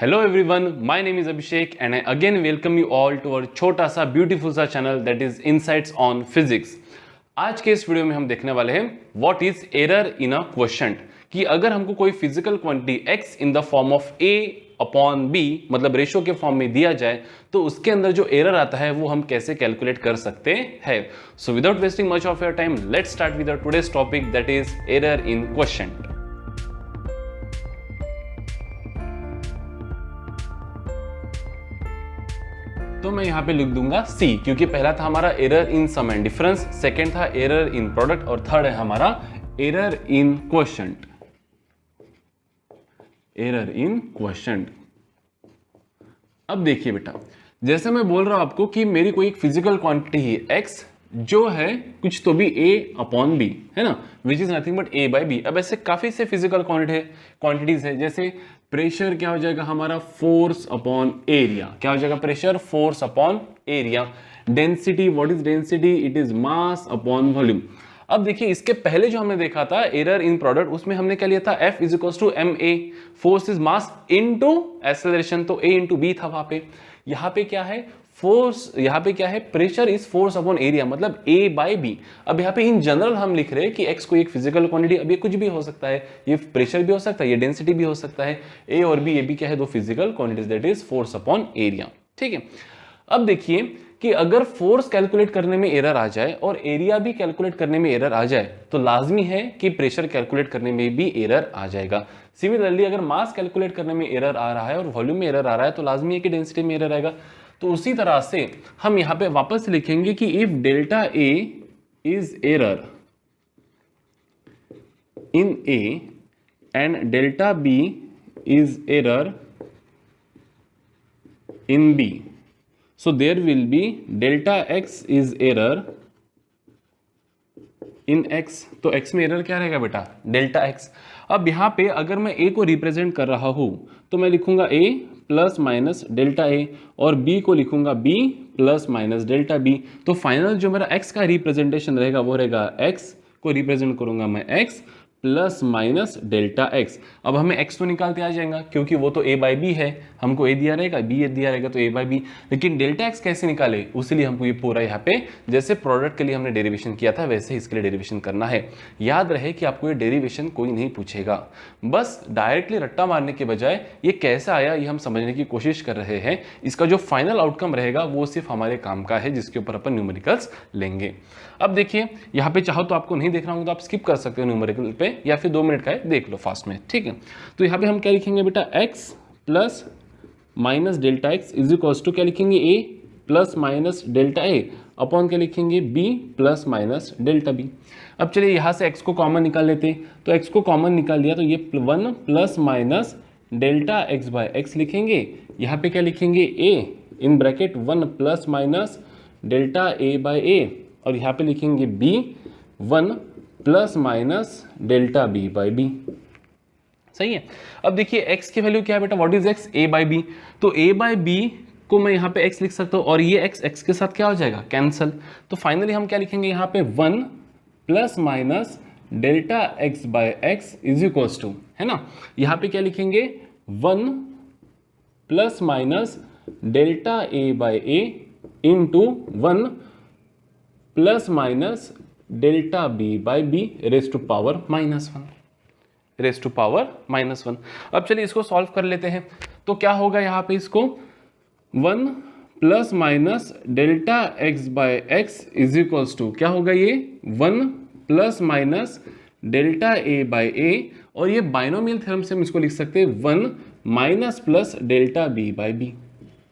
Hello everyone, my name is Abhishek and I again welcome you all to our छोटा सा beautiful सा channel that is Insights on Physics। आज के इस video में हम देखने वाले हैं what is error in a question, कि अगर हमको कोई physical quantity x in the form of a upon b मतलब रेशियो के फॉर्म में दिया जाए तो उसके अंदर जो एरर आता है वो हम कैसे कैलकुलेट कर सकते हैं। So without wasting much of your time let's start with our today's topic that is error in question. तो मैं यहां पे लिख दूंगा C, क्योंकि पहला था हमारा error in sum and difference, second था एरर इन प्रोडक्ट और थर्ड है हमारा error in quotient. Error in quotient. अब देखिए बेटा, जैसे मैं बोल रहा हूं आपको कि मेरी कोई एक फिजिकल क्वांटिटी है x जो है कुछ तो भी a अपॉन b, है ना, which is nothing but a by B. अब ऐसे काफी से फिजिकल क्वांटिटीज है, जैसे प्रेशर क्या हो जाएगा हमारा फोर्स अपॉन एरिया, क्या हो जाएगा pressure force upon area. Density, what is density, it is mass upon volume. अब देखिए इसके पहले जो हमने देखा था एरर इन प्रोडक्ट, उसमें हमने क्या लिया था F is equal to M A, force is mass into acceleration, तो A इंटू बी था वहां पे। यहाँ पे क्या है फोर्स, यहाँ पे क्या है pressure is force upon area मतलब A बाई बी। अब यहाँ पे इन जनरल हम लिख रहे हैं कि x को एक फिजिकल क्वांटिटी, अब ये कुछ भी हो सकता है, ये प्रेशर भी हो सकता है, ये डेंसिटी भी हो सकता है। A और B, ये भी क्या है दो physical quantities that is force upon area. ठीक है, अब देखिए कि अगर फोर्स कैलकुलेट करने में एरर आ जाए और एरिया भी कैलकुलेट करने में एरर आ जाए तो लाजमी है कि प्रेशर कैलकुलेट करने में भी एरर आ जाएगा। सिमिलरली अगर मास कैलकुलेट करने में एरर आ रहा है और वॉल्यूम में एरर आ रहा है तो लाजमी है कि डेंसिटी में एरर आएगा। तो उसी तरह से हम यहां पे वापस लिखेंगे कि if delta A is error in A and delta B is error in B, so there will be delta x is error in x। तो x में एरर क्या रहेगा बेटा डेल्टा x। अब यहाँ पे अगर मैं a को रिप्रेजेंट कर रहा हूँ तो मैं लिखूंगा a plus minus delta a और b को लिखूंगा b plus minus delta b। तो फाइनल जो मेरा x का रिप्रेजेंटेशन रहेगा वो रहेगा x को रिप्रेजेंट करूंगा मैं x plus minus delta x. अब हमें x तो निकालते आ जाएगा क्योंकि वो तो a बाई बी है, हमको a दिया रहेगा b दिया रहेगा तो a बाई बी। लेकिन डेल्टा x कैसे निकाले, उसीलिए हमको ये पूरा यहाँ पे जैसे प्रोडक्ट के लिए हमने डेरिवेशन किया था वैसे इसके लिए डेरिवेशन करना है। याद रहे कि आपको ये डेरिवेशन कोई नहीं पूछेगा, बस डायरेक्टली रट्टा मारने के बजाय ये कैसे आया ये हम समझने की कोशिश कर रहे हैं। इसका जो फाइनल आउटकम रहेगा वो सिर्फ हमारे काम का है जिसके ऊपर अपन न्यूमेरिकल्स लेंगे। अब देखिए यहाँ पे चाहो तो आपको नहीं देखना होगा तो आप स्किप कर सकते हो न्यूमेरिकल पे, या फिर 2 मिनट का है देख लो फास्ट में। ठीक है, तो यहाँ पे हम क्या लिखेंगे बेटा x plus minus delta X is equals to क्या लिखेंगे a plus minus delta a upon क्या लिखेंगे b plus minus delta b। अब चलिए यहाँ से x को कॉमन निकाल लेते, तो x को कॉमन निकाल दिया तो ये 1 plus minus delta x by x लिखेंगे। यहाँ पे क्या लिखेंगे a in bracket 1 plus minus delta a by a और यहाँ पे लिखेंगे b 1 plus minus delta b by b। सही है। अब देखिए x की वैल्यू क्या है बेटा, what is x a by b। तो a बाई b को मैं यहाँ पे x लिख सकता हूँ और ये x के साथ क्या हो जाएगा कैंसल। तो फाइनली हम क्या लिखेंगे यहाँ पे 1 plus minus delta x by X is equals to, है ना, यहाँ पे क्या लिखेंगे 1 plus minus delta a by a into 1 plus minus delta b by b raise to power minus 1, raise to power minus 1। अब चलिए इसको सॉल्व कर लेते हैं। तो क्या होगा यहाँ पे इसको 1 plus minus delta x by X is equals to क्या होगा ये 1 plus minus delta a by a और ये बाइनोमियल थ्योरम से हम इसको लिख सकते हैं 1 minus plus delta b by b,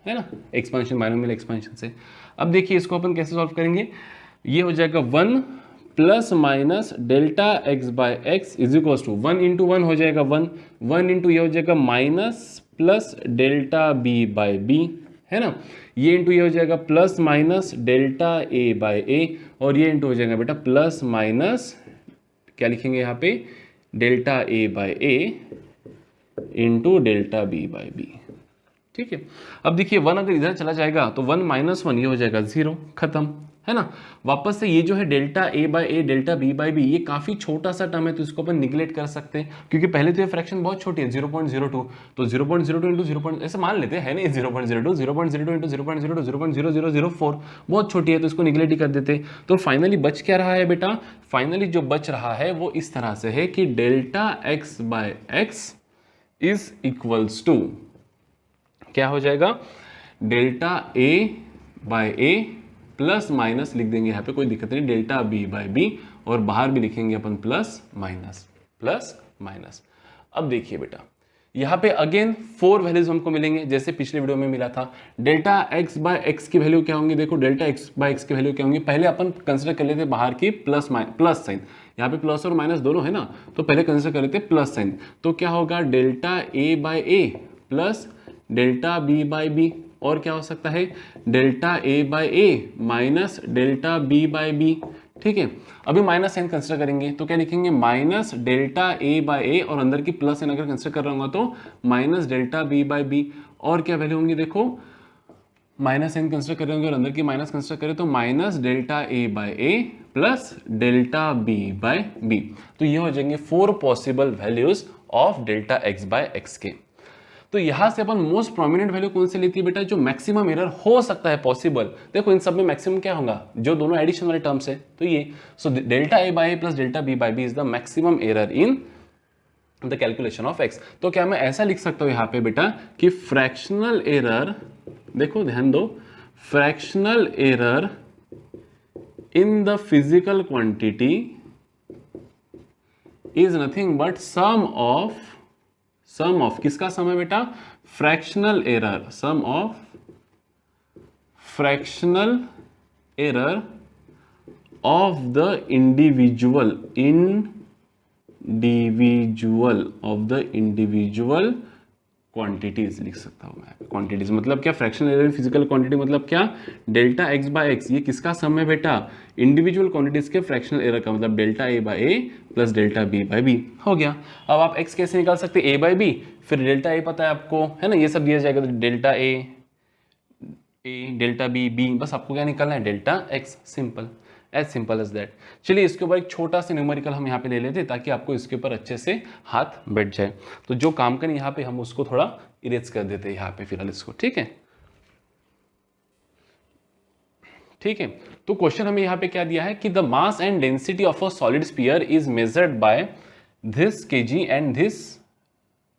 है ना, एक्सपेंशन बाइनोमियल एक्सपेंशन से। अब देखिए इसको अपन कैसे सॉल्व करेंगे, ये हो जाएगा 1 plus minus delta x by X is equals to 1 into 1 हो जाएगा 1 इंटू ये हो जाएगा minus plus delta b by b, है ना, ये इंटू ये हो जाएगा plus minus delta a by a और ये इंटू हो जाएगा बेटा प्लस माइनस क्या लिखेंगे यहाँ पे delta a by a into delta b by b। ठीक है, अब देखिए 1 अगर इधर चला जाएगा तो 1 माइनस 1 ये हो जाएगा 0, खत्म, है ना। वापस से ये जो है delta A by A delta B by B, ये काफी छोटा सा टर्म है, तो इसको अपन निगलेक्ट कर सकते हैं, क्योंकि पहले तो ये फ्रैक्शन बहुत छोटी है 0.02, तो 0.02 इंटू 0. ऐसे मान लेते हैं नहीं 0.02, 0.02 इंटू 0.02 0.0004, बहुत छोटी है, तो इसको निगलेक्ट ही कर देते। तो फाइनली बच क्या रहा है बेटा, फाइनली जो बच रहा है वो इस तरह से है कि delta X by X is equals to क्या हो जाएगा, delta A by A plus minus लिख देंगे यहाँ पे, कोई दिक्कत नहीं, डेल्टा बी बाय बी, और बाहर भी लिखेंगे अपन प्लस माइनस। अब देखिए बेटा, यहाँ पे अगेन 4 वैल्यूज हमको मिलेंगे जैसे पिछले वीडियो में मिला था। डेल्टा एक्स बाय एक्स की वैल्यू क्या होंगी, देखो डेल्टा एक्स बाय एक्स की वैल्यू क्या होंगी, पहले अपन कंसिडर कर लेते बाहर की प्लस साइन, यहाँ पे प्लस और माइनस दोनों है ना, तो पहले कंसिडर कर लेते प्लस साइन, तो क्या होगा delta A by A plus delta B by B, और क्या हो सकता है delta A by A minus delta B by B. ठीक है, अभी माइनस साइन कंसिडर करेंगे तो क्या लिखेंगे, माइनस डेल्टा ए बाय ए, और अंदर की प्लस साइन अगर कंसिडर कर रहा हूँ तो minus delta B by B, और क्या वैल्यू होंगी, देखो माइनस साइन कंसिडर कर रहे होंगे और अंदर की माइनस कंसिडर करें तो minus delta A by A plus delta B by B. तो ये हो जाएंगे 4 possible values of delta X by X के। तो यहां से अपन मोस्ट प्रोमिनेंट वैल्यू कौन से लेती है बेटा, जो मैक्सिमम एरर हो सकता है पॉसिबल, देखो इन सब में मैक्सिमम क्या होगा, जो दोनों एडिशन वाले टर्म्स है, तो ये, so delta A by A plus delta B by B is the maximum error in the calculation of X. तो क्या मैं ऐसा लिख सकता हूं यहां पे बेटा कि फ्रैक्शनल एरर, देखो ध्यान दो, fractional error in the physical quantity is nothing but sum of किसका सम है बेटा, fractional error, sum of fractional error of the individual quantities लिख सकता हूं मैं। क्वांटिटीज मतलब क्या, fractional error in physical quantity मतलब क्या, डेल्टा एक्स बाय एक्स, ये किसका सम है बेटा, इंडिविजुअल क्वांटिटीज के फ्रैक्शनल एरर का, मतलब delta A by A plus delta B by B हो गया। अब आप एक्स कैसे निकाल सकते हैं, ए बाय बी, फिर डेल्टा ए पता है आपको, है ना, ये सब दिया जाएगा, तो delta A delta B B, बस आपको क्या निकालना है, delta X, simple as that. चलिए इसके ऊपर एक छोटा सा न्यूमेरिकल हम यहाँ पे ले लेते हैं ताकि आपको इसके ऊपर अच्छे से हाथ बैठ जाए। तो जो काम करें यहाँ पे हम उसको थोड़ा इरेज कर देते हैं यहाँ पे फिलहाल इसको, ठीक है। तो क्वेश्चन हमें यहाँ पे क्या दिया है कि the mass and density of a solid sphere is measured by this KG and this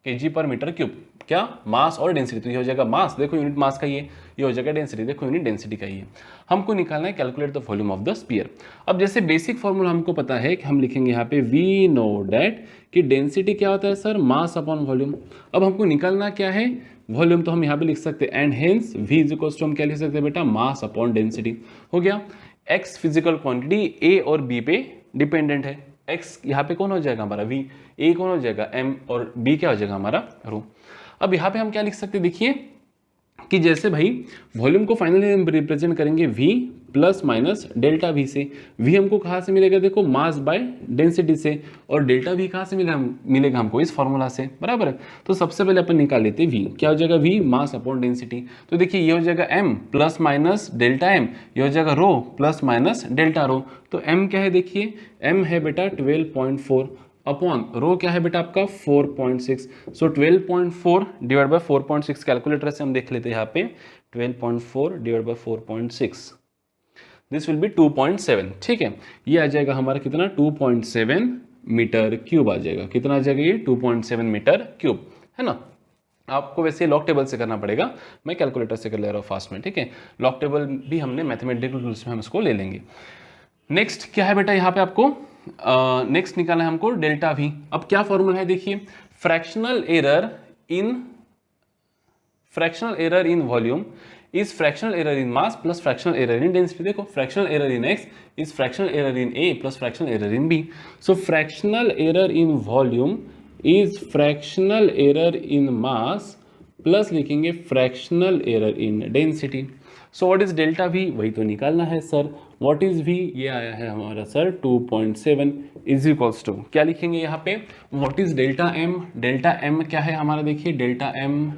KG पर मीटर क्यूब। क्या, मास और डेंसिटी, तो ये हो जाएगा मास, देखो यूनिट मास का ये हो जाएगा डेंसिटी, देखो यूनिट डेंसिटी का ये। हमको निकालना है calculate the volume of the sphere. अब जैसे बेसिक फॉर्मूला हमको पता है कि हम लिखेंगे यहाँ पे वी नो डैट कि डेंसिटी क्या होता है सर, मास अपॉन वॉल्यूम। अब हमको निकालना क्या है, वॉल्यूम, तो हम यहाँ पे लिख सकते हैं and hence V is equals to, हम क्या लिख सकते हैं बेटा, मास अपॉन डेंसिटी। हो गया, एक्स फिजिकल क्वांटिटी ए और बी पे डिपेंडेंट है, एक्स यहाँ पे कौन हो जाएगा हमारा वी, ए कौन हो जाएगा एम, और बी क्या हो जाएगा हमारा रो। अब यहाँ पे हम क्या लिख सकते हैं, देखिए कि जैसे भाई वॉल्यूम को फाइनली हम रिप्रेजेंट करेंगे v plus minus delta v से। v हमको कहाँ से मिलेगा, देखो मास बाय डेंसिटी से, और डेल्टा v कहाँ से मिलेगा हमको, इस फॉर्मूला से, बराबर है। तो सबसे पहले अपन निकाल लेते हैं v, क्या हो जाएगा v मास अपॉन डेंसिटी, तो देखिए ये हो जाएगा m plus minus delta m, ये हो जाएगा रो प्लस माइनस डेल्टा रो। तो m क्या है, देखिए m है बेटा 12.4 अपॉन रो क्या है बेटा आपका 4.6, सो 12.4 डिवाइड बाय 4.6, कैलकुलेटर से हम देख लेते हैं यहाँ पे 12.4 divide by 4.6, this will be 2.7, ठीक है। ये आ जाएगा हमारा कितना, 2.7 मीटर क्यूब आ जाएगा, कितना आ जाएगा ये 2.7 मीटर क्यूब, है ना। आपको वैसे लॉग टेबल से करना पड़ेगा, मैं कैलकुलेटर से कर ले रहा हूँ फास्ट में, ठीक है। लॉग टेबल भी हमने मैथमेटिकल टूल्स में हम इसको ले लेंगे। नेक्स्ट क्या है बेटा, यहाँ पे आपको नेक्स्ट निकालना है हमको डेल्टा वी। अब क्या फॉर्मूला है, देखिए fractional error in volume is fractional error in mass plus fractional error in density. देखो fractional error in X is fractional error in A plus fractional error in B. So fractional error in volume is fractional error in mass plus लिखेंगे fractional error in density. So what is delta V, वही तो निकालना है sir. What is we, ये आया है हमारा sir 2.7 is equals to, क्या लिखेंगे यहाँ पे, what is delta M, delta M क्या है हमारा, देखिए डेल्टा एम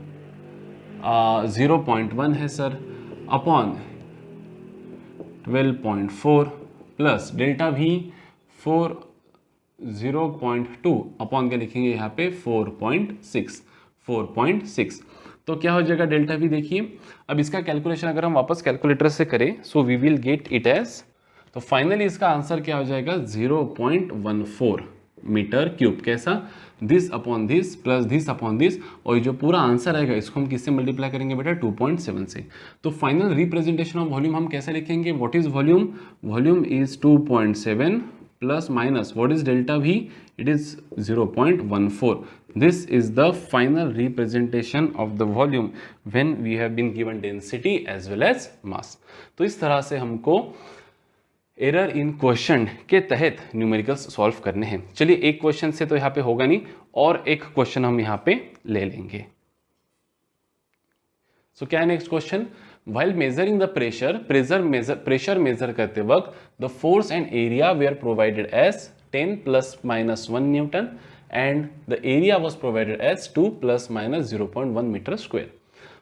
0.1 है sir, upon 12.4 plus delta V 0.2 upon क्या लिखेंगे यहाँ पे 4.6। तो क्या हो जाएगा डेल्टा वी, देखिए अब इसका कैलकुलेशन अगर हम वापस कैलकुलेटर से करें, so we will get it as, तो फाइनली इसका आंसर क्या हो जाएगा 0.14 मीटर क्यूब। कैसा, this upon this plus this upon this, और ये जो पूरा आंसर आएगा इसको हम किससे मल्टीप्लाई करेंगे बेटा 2.7 से। तो फाइनल रिप्रेजेंटेशन ऑफ वॉल्यूम हम कैसे लिखेंगे, what is volume, volume is 2.7 plus minus what is delta V, it is 0.14। This is the final representation of the volume when we have been given density as well as mass. तो इस तरह से हमको error in question के तहत numericals solve करने हैं। चलिए एक क्वेश्चन से तो यहाँ पे होगा नहीं, और एक क्वेश्चन हम यहाँ पे ले लेंगे। सो क्या है next question, while measuring the pressure measure करते वक्त the force and area were provided as 10 ± 1 newton and the area was provided as 2 ± 0.1 metre square.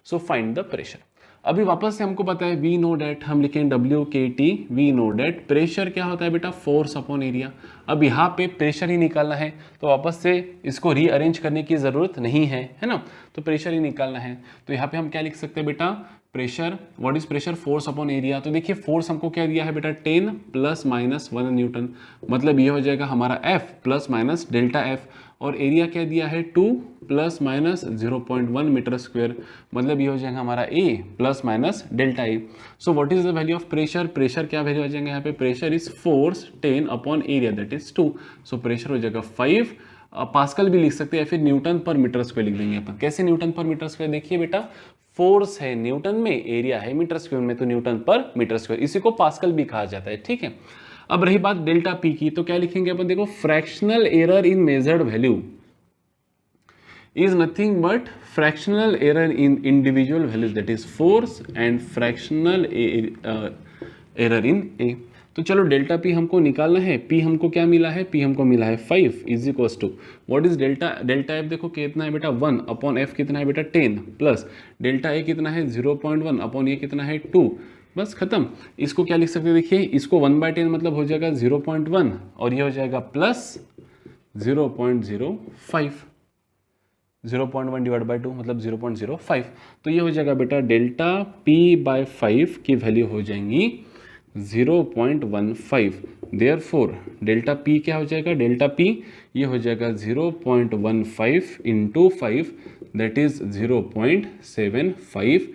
So find the pressure. अभी वापस से हमको पता है वी नो डेट, हम लिखें W K T, we know that pressure क्या होता है बेटा, फोर्स अपॉन एरिया। अब यहाँ पे प्रेशर ही निकालना है, तो वापस से इसको रीअरेंज करने की ज़रूरत नहीं है, है ना, तो प्रेशर ही निकालना है। तो यहाँ पे हम क्या लिख सकते हैं बेटा, pressure, what is pressure, force upon area. तो देखिए फोर्स हमको क्या दिया है बेटा 10 ± 1 न्यूटन, मतलब ये हो जाएगा हमारा F ± डेल्टा F, और एरिया क्या दिया है 2 ± 0.1 मीटर स्क्वायर, मतलब ये हो जाएगा हमारा A ± delta A। So what is the value of pressure, pressure क्या वैल्यू आ जाएगा यहाँ पे, pressure is force 10 upon area that is 2। So pressure हो जाएगा 5, पास्कल भी लिख सकते हैं या फिर न्यूटन पर मीटर स्क्वायर लिख देंगे अपन। कैसे न्यूटन पर मीटर स्क्वायर, देखिए बेटा फोर्स है न्यूटन में, एरिया है मीटर स्क्वायर में, तो न्यूटन पर मीटर स्क्वायर, इसी को पास्कल भी कहा जाता है, ठीक है। अब रही बात डेल्टा पी की, तो क्या लिखेंगे अपन, देखो fractional error in measured value is nothing but fractional error in individual values, that is force and fractional error in A। तो चलो डेल्टा पी हमको निकालना है, पी हमको क्या मिला है, पी हमको मिला है 5 is equal to what is delta F, देखो कितना है बेटा 1 अपॉन एफ कितना है बेटा 10 प्लस डेल्टा ए कितना है 0.1 अपॉन ये कितना है 2, बस खत्म। इसको क्या लिख सकते हैं, देखिए इसको 1/10 मतलब हो जाएगा 0.1 और ये हो जाएगा प्लस 0.05, 0.1 डिवाइड बाई 2 मतलब 0.05। तो ये हो जाएगा बेटा डेल्टा पी बाय 5 की वैल्यू हो जाएंगी 0.15। देयरफॉर डेल्टा पी क्या हो जाएगा, डेल्टा पी ये हो जाएगा 0.15 इंटू 5 दैट इज 0.75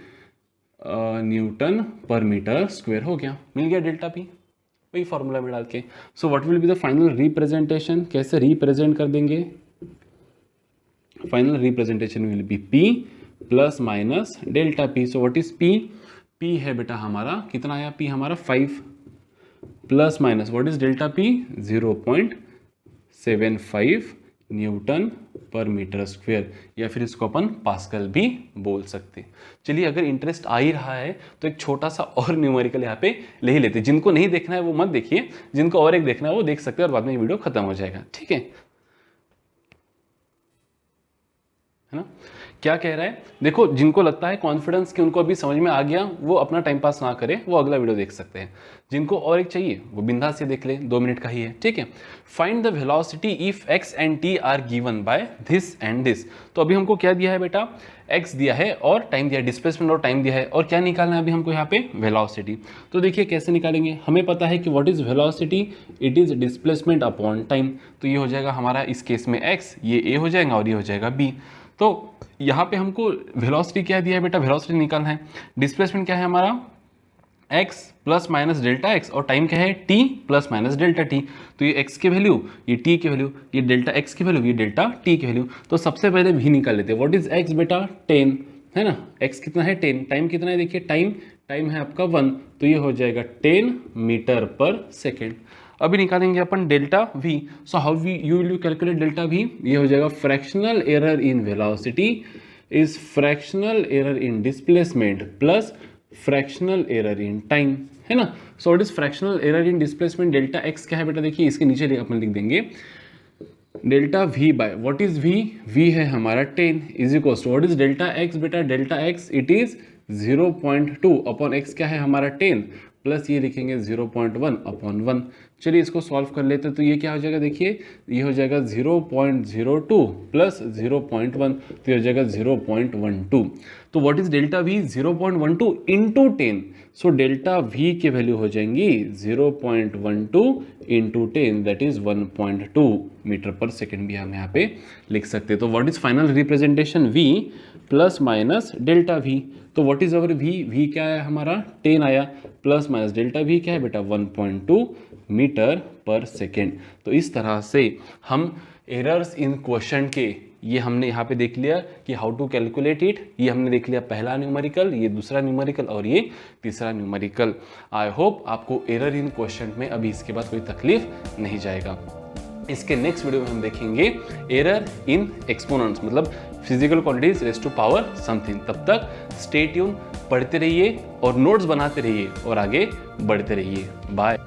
न्यूटन पर मीटर स्क्वायर हो गया, मिल गया डेल्टा पी वही फॉर्मूला में डाल के। So what will be the final representation, कैसे रिप्रेजेंट कर देंगे, final representation will be P plus minus delta P। So what is P, P है बेटा हमारा कितना आया, P हमारा 5 plus minus what is delta P 0.75 Newton पर मीटर स्क्वायर, या फिर इसको अपन पास्कल भी बोल सकते हैं। चलिए अगर इंटरेस्ट आ ही रहा है तो एक छोटा सा और न्यूमेरिकल यहाँ पे ले ही लेते हैं। जिनको नहीं देखना है वो मत देखिए, जिनको और एक देखना है वो देख सकते हैं और बाद में वीडियो खत्म हो जाएगा, ठीक है ना। क्या कह रहा है, देखो जिनको लगता है कॉन्फिडेंस कि उनको अभी समझ में आ गया वो अपना टाइम पास ना करें, वो अगला वीडियो देख सकते हैं। जिनको और एक चाहिए वो बिंदास से देख ले, 2 मिनट का ही है, ठीक है। Find the velocity if x and t are given by this and this. तो अभी हमको क्या दिया है बेटा, x दिया है और टाइम दिया है, डिस्प्लेसमेंट और टाइम दिया है, और क्या निकालना है अभी हमको यहाँ पे वेलोसिटी। तो देखिए कैसे निकालेंगे, हमें पता है कि what is velocity, it is displacement upon time. तो ये हो जाएगा हमारा इस केस में x, ये a हो जाएगा और ये हो जाएगा b। तो यहाँ पे हमको वेलोसिटी क्या दिया है बेटा, वेलोसिटी निकालना है। डिस्प्लेसमेंट क्या है हमारा x plus minus delta x, और टाइम क्या है t plus minus delta t। तो ये x की वैल्यू, ये t की वैल्यू, ये डेल्टा x की वैल्यू, ये डेल्टा t की वैल्यू। तो सबसे पहले v निकाल लेते हैं। व्हाट इज x बेटा 10 है ना, x कितना है 10, टाइम कितना है देखिए, टाइम है आपका 1, तो ये हो जाएगा 10 मीटर पर सेकेंड। अभी निकालेंगे अपन delta v। So how you will calculate delta v, ये हो जाएगा fractional error in velocity is fractional error in displacement plus fractional error in time, है ना। So what is fractional error in displacement, delta x क्या है बेटा, देखिए इसके नीचे अपन लिख देंगे delta v by what is v, v है हमारा 10 is equal to what is delta x बेटा, delta x it is 0.2 upon X क्या है हमारा 10 प्लस ये लिखेंगे 0.1 अपॉन 1। चलिए इसको सॉल्व कर लेते हैं। तो ये क्या हो जाएगा, देखिए ये हो जाएगा 0.02 प्लस 0.1, तो ये हो जाएगा 0.12। तो what is delta V, 0.12 into 10। So delta V की वैल्यू हो जाएंगी 0.12 into 10, that is 1.2 metre per second भी हम यहाँ पे लिख सकते हैं। तो what is final representation, V plus minus delta V. तो what is our V, V क्या है हमारा 10 आया, प्लस माइनस डेल्टा वी क्या है बेटा 1.2 मीटर पर सेकेंड। तो इस तरह से हम एरर्स इन क्वेश्चन के ये हमने यहाँ पे देख लिया कि हाउ टू कैलकुलेट इट। ये हमने देख लिया पहला न्यूमेरिकल, ये दूसरा न्यूमेरिकल और ये तीसरा न्यूमेरिकल। आई होप आपको एरर इन क्वेश्चन में अभी इसके बाद कोई तकलीफ नहीं जाएगा। इसके नेक्स्ट वीडियो में हम देखेंगे एरर इन एक्सपोनेंट्स, मतलब physical quantities raise to power something. तब तक स्टे ट्यून, पढ़ते रहिए और नोट्स बनाते रहिए और आगे बढ़ते रहिए। बाय।